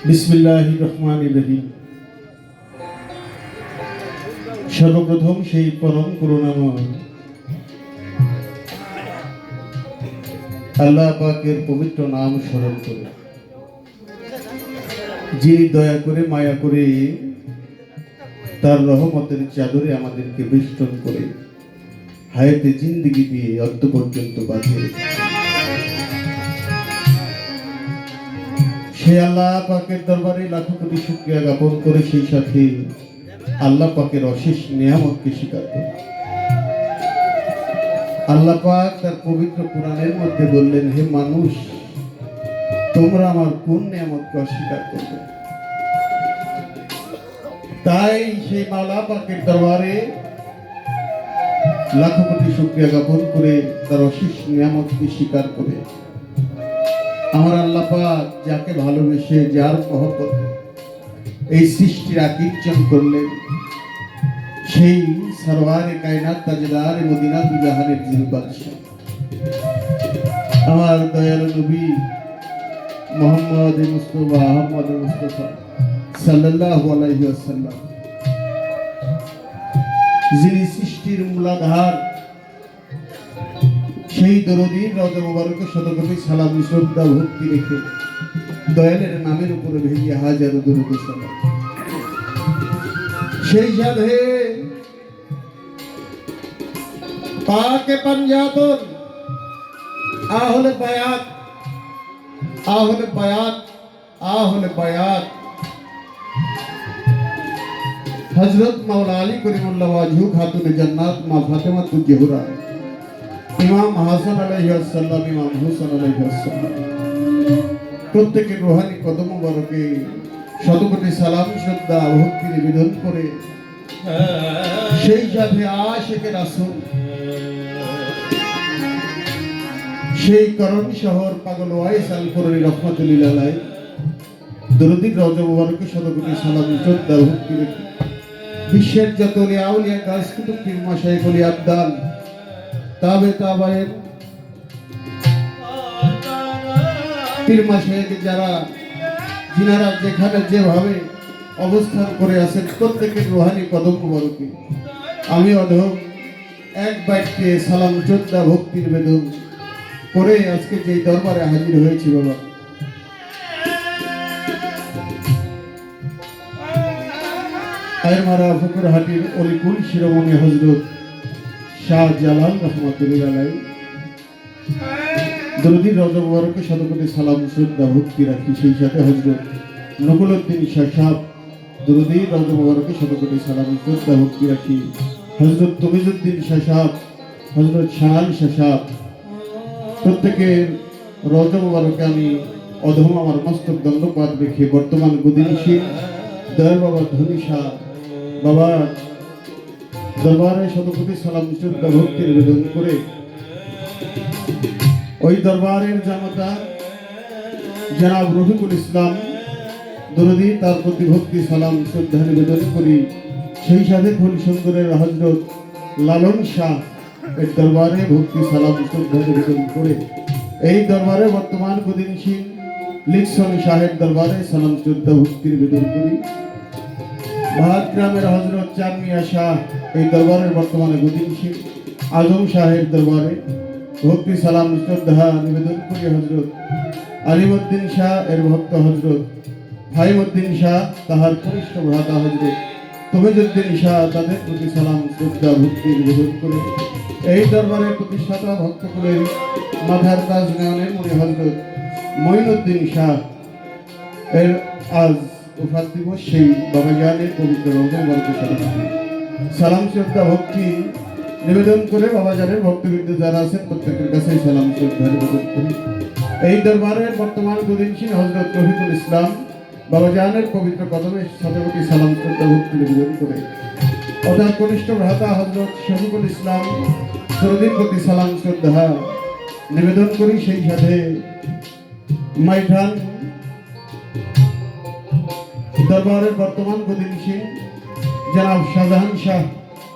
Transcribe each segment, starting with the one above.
বিসমিল্লাহির রহমানির রহিম। সর্বপ্রথম সেই পরম করুণাময় আল্লাহ পাকের পবিত্র নাম স্মরণ করে, যিনি দয়া করে মায়া করে তার রহমতের চাদরে আমাদেরকে বেষ্টন করে হায়াতে জিন্দেগি দিয়ে অদ্য পর্যন্ত বাঁচিয়ে রেখেছেন। সেই আল্লাহ পাকের দরবারে লাখো কোটি শুকরিয়া জ্ঞাপন করে সেই সাথে আল্লাহ পাকের অশেষ নিয়ামতকে স্বীকার করে। আল্লাহ পাক তার পবিত্র কোরআনের মধ্যে বললেন, হে মানুষ, তোমরা আমার কোন নিয়ামতকে অস্বীকার করবে? তাই সেই আল্লাহ পাকের দরবারে লাখো কোটি শুকরিয়া জ্ঞাপন করে তার অশেষ নিয়ামতকে স্বীকার করে আমার আল্লাহ পাক যাকে ভালোবেসে যার মহব্বতে এই সৃষ্টির আকীর্ষণ করলেন, সেই সরওয়ারে কায়নাত তাজদার মদিনা দুজাহানের যিনি বাদশা, আমার দয়ালু নবী মুহাম্মদ মুস্তাফা আহমদ মুস্তাফা সাল্লাল্লাহু আলাইহি ওয়াসাল্লাম, যিনি সৃষ্টির মূলাধার, সেই দরদীর রওজা মুবারকে শতকোটি সালাম শ্রদ্ধা ভক্তি রেখে দয়ালের নামের উপরে ভেজিয়ে হাজারো দরুদ সালাম। সেই সাথে পাকে পাঞ্জাতন আহলে বায়াত আহলে বায়াত আহলে বায়াত হযরত মাওলা আলী করিমুল্লাহ ওয়াজহু খাতুনে জান্নাত মা ফাতেমা তুজ-জোহরা, ইমাম হাসান আলাইহিস সালাম, ইমাম হুসাইন আলাইহিস সালাম, প্রত্যেকের রূহানি কদম মুবারকে শতকোটি সালাম শ্রদ্ধা ভক্তি নিবেদন করে সেই সাথে আশিকে রাসূল, সেই করণ শহর পাগল ওয়াইস আল করণী রহমাতুল্লাহ আলাইহি দরুদি রওজা মুবারকে শতকোটি সালাম শ্রদ্ধা ভক্তি রেখে বিশ্বের যত আউলিয়া গাছ কুতুব পীর মাশায়েখ ওলি আবদাল তাবে তাবায়ের পীর মাশায়েখ যারা যিনারা যেখানে যেভাবে অবস্থান করে আছেন প্রত্যেকের রূহানি কদম মুবারকে আমি অধম এক বাক্যে সালাম শ্রদ্ধা ভক্তি নিবেদন করে আজকে যে দরবারে হাজির হয়েছি বাবা, আয়মারা ফকিরহাটির অলিকুল শিরোমণি হযরত শাহ জালাল রহমাতুল্লাহ আলাইহি দরুদি রওজা মুবারকে শতকোটি সালাম শ্রদ্ধা ভক্তি রাখি। সেই সাথে হযরত নকুলউদ্দিন শাহ সাহেব দরুদি রওজা মুবারকে শতকোটি সালাম শ্রদ্ধা ভক্তি রাখি। হযরত তমিজউদ্দিন শাহ সাহেব, হযরত শাহাল শাহ সাহেব, প্রত্যেকের রওজা মুবারকে আমি অধম আমার মস্তক দণ্ডপাত রেখে বর্তমান গদিনশীল দয়াল বাবা ধনী শাহ বাবার দরবারে শতকোটি সালাম শ্রদ্ধা ভক্তি নিবেদন করে ওই দরবারের জামাতা জনাব রফিকুল ইসলাম দরদি তার প্রতি ভক্তি সালাম শ্রদ্ধা নিবেদন করি। সেই সাথে ফুল সুন্দরের হযরত লালন শাহ এর দরবারে ভক্তি সালাম শ্রদ্ধা নিবেদন করে এই দরবারে বর্তমান গদিনশীল লিকসন শাহের দরবারে সালাম শ্রদ্ধা ভক্তি নিবেদন করি। ভাত গ্রামের হযরত চাঁদ মিয়া শাহ এই দরবারের বর্তমানে গদিনশীল আজম শাহের দরবারে ভক্তি সালাম শ্রদ্ধা নিবেদন করি। হযরত আলিমউদ্দিন শাহ এর ভক্ত হযরত ফাইমউদ্দিন শাহ, তাহার কনিষ্ঠ ভ্রাতা হযরত তমিজউদ্দিন শাহ, তাদের প্রতি সালাম শ্রদ্ধা ভক্তি নিবেদন করে এই দরবারের প্রতিষ্ঠাতা ভক্তকুলের মাথার তাজ নয়নের মণি হযরত মঈনুদ্দিন শাহ এর আজ উফাত দিবস, সেই বাবাজানের পবিত্র রওজা মুবারকে সালাম শ্রদ্ধা ভক্তি নিবেদন করে বাবাজানের ভক্তবৃন্দ যারা আছেন প্রত্যেকের কাছে সালাম শ্রদ্ধা নিবেদন করি। এই দরবারের বর্তমান গদিনশীল হযরত রফিকুল ইসলাম বাবাজানের পবিত্র কদমে শতকোটি সালাম শ্রদ্ধা ভক্তি নিবেদন করে ওনার কনিষ্ঠ ভ্রাতা হযরত শফিকুল ইসলাম দরদির প্রতি সালাম শ্রদ্ধা নিবেদন করি। সেই সাথে মাইঠান দরবারের বর্তমান গদিনশীল জনাব শাহজাহান শাহ,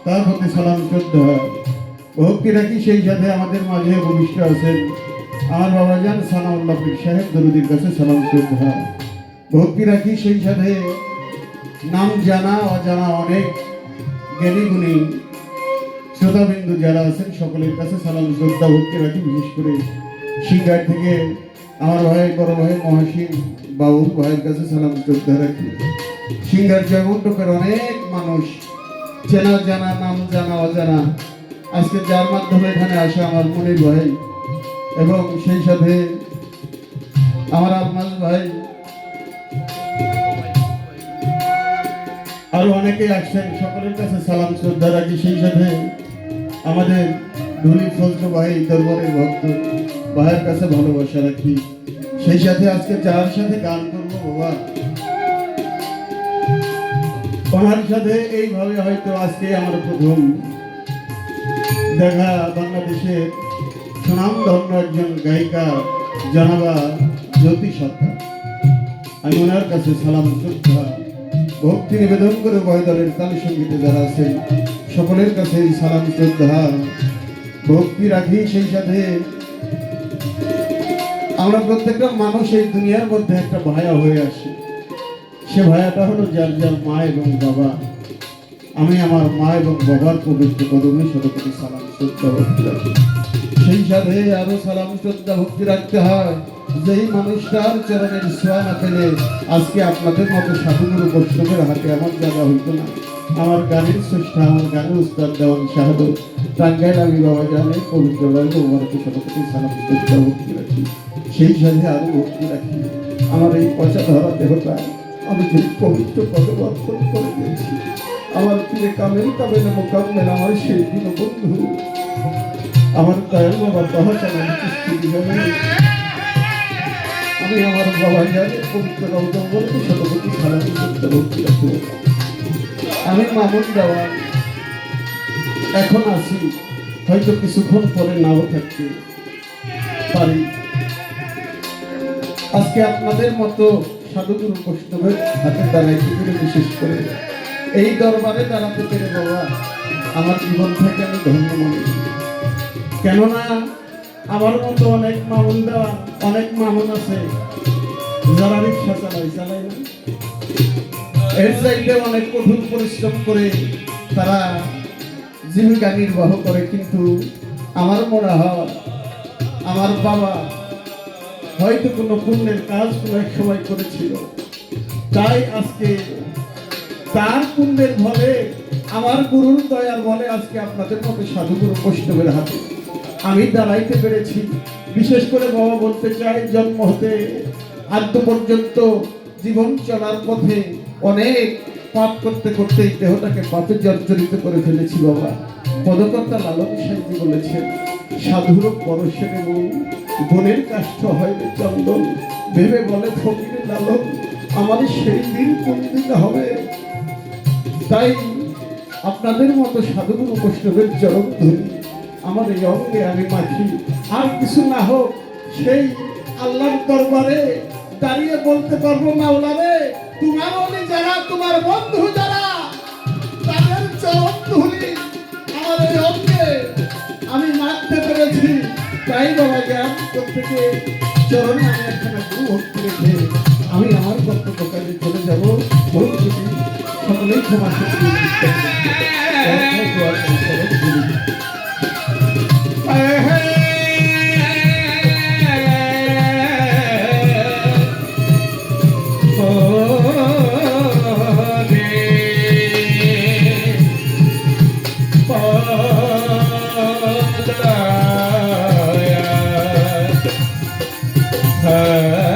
তার প্রতি সালাম শ্রদ্ধা ভক্তি রাখি। সেই সাথে আমাদের মাঝে ভূমিষ্ঠ আছেন আমার বাবাজান সানাউল্লাহ পীর সাহেব দরুদির কাছে সালাম শ্রদ্ধা ভক্তি রাখি সেই সাথে নাম জানা অজানা অনেক জ্ঞানী গুণী শ্রোতাবিন্দু যারা আছেন সকলের কাছে সালাম শ্রদ্ধা ভক্তি রাখি। বিশেষ করে সিংহার থেকে আমার ভাই বড় ভাই মহাসিং বাবুর ভাইয়ের কাছে সালাম শ্রদ্ধা রাখি। সিংহার জগন্টকের অনেক মানুষ চেনা জানা নাম জানা অজানা আজকে যার মাধ্যমে এখানে আসে আমার মনির ভাই এবং সেই সাথে আমার আলমাজ ভাই আরো অনেকে আসছেন, সকলের কাছে সালাম শ্রদ্ধা রাখি। সেই সাথে আমাদের ধুলি ফজল ভাই দরবারের ভক্ত ভাইয়ের কাছে ভালোবাসা রাখি। সেই সাথে আজকে যার সাথে গান করবো বাবা ওনার সাথে এইভাবে হয়তো আজকে আমার প্রথম দেখা। বাংলাদেশের সুনামধন্য একজন গায়িকা জানাবা জ্যোতি সরকার, আমি ওনার কাছে সালাম শ্রদ্ধা ভক্তি নিবেদন করে বয়দলের তাল সঙ্গীতে যারা আছেন সকলের কাছে সালাম শ্রদ্ধা ভক্তি রাখি। সেই সাথে আমরা প্রত্যেকটা মানুষ এই দুনিয়ার মধ্যে একটা ভায়া হয়ে আসি, সে ভায়াটা হলো যার যার মা এবং বাবা। আমি আমার মা এবং বাবার পবিত্র কদমে শতকোটি সালাম শ্রদ্ধা ভক্তি রাখি। সেই সাথে আরো সালাম শ্রদ্ধা ভক্তি রাখতে হয় যেই মানুষটার চরণের ছোঁয়া না পেলে আজকে আপনাদের মতো সাধুগুরু বৈষ্ণবের হাতে আমার জায়গা হইতো না। আমার গানের স্রষ্টা, আমার গানের উস্তাদ দেওয়ান শাহাদত টাঙ্গাইল আমি বাবা জানে পবিত্র লয় ওনাকে শতকোটি সালাম শ্রদ্ধা ভক্তি রাখি। সেই সাথে আরো ভক্তি রাখি আমার এই পচা ধরা দেহটা আমি যে পবিত্র পদে অর্পণ করে দিয়েছি। আমার প্রিয় কামেল কামেল মোকাম্মেল আমার সেই দিন বন্ধু আমার দয়াল বাবার তহসান আমি আমার বাবা জানে পবিত্র রৌদ্রকে শতকোটি সালাম শ্রদ্ধা ভক্তি রাখি। আমি মামুন দেওয়ান এখন আছি, হয়তো কিছুক্ষণ পরে নাও থাকতে পারি। আজকে আপনাদের মতো সাধুগুরু বৈষ্ণবের হাতে দাঁড়াইতে পেরে, বিশেষ করে এই দরবারে দাঁড়াতে পেরে বাবা আমার জীবন থেকে আমি ধন্য মনে করি। কেননা আমার মতো অনেক মামুন দেওয়া অনেক মামুন আছে যারা রিক্সা চালায় না, এর চাইতে অনেক কঠোর পরিশ্রম করে তারা জীবিকা নির্বাহ করে। কিন্তু আমার মনে হয় আমার বাবা হয়তো কোনো পুণ্যের কাজ কোনো এক সময় করেছিল, তাই আজকে তার পুণ্যের ফলে আমার গুরুর দয়ার বলে আজকে আপনাদের মতো সাধুগুরু বৈষ্ণবের হাতে আমি দাঁড়াইতে পেরেছি। বিশেষ করে বাবা বলতে চাই, জন্ম হতে আদ্য পর্যন্ত জীবন চলার পথে অনেক পাপ করতে করতে এই দেহটাকে পাপে জর্জরিত করে ফেলেছি বাবা। পদকর্তা লালন সাহেবজি বলেছেন, সাধুর পরশের মন বনের কাষ্ঠ হয় চন্দন, ভেবে বলে ফকির লালন আমার সেই দিন কোন দিকে হবে। তাই আপনাদের মতো সাধুগুরু বৈষ্ণবের চরণ ধরি আমার এই অঙ্গে আমি মাখি। আর কিছু না হোক সেই আল্লাহর দরবারে দাঁড়িয়ে বলতে পারবো, মাওলা রে তোমার ওলি যারা, তোমার বন্ধু যারা, তাদের চরণ ধরি আমার এই অঙ্গে আমি মাখতে পেরেছি। তাই বাবা জ্ঞান প্রত্যেকে চরণে আমি একখানা গুরু ভক্তি রেখে আমি আমার কর্তব্য কাজে চলে যাবো। সকলেই ক্ষমা Ah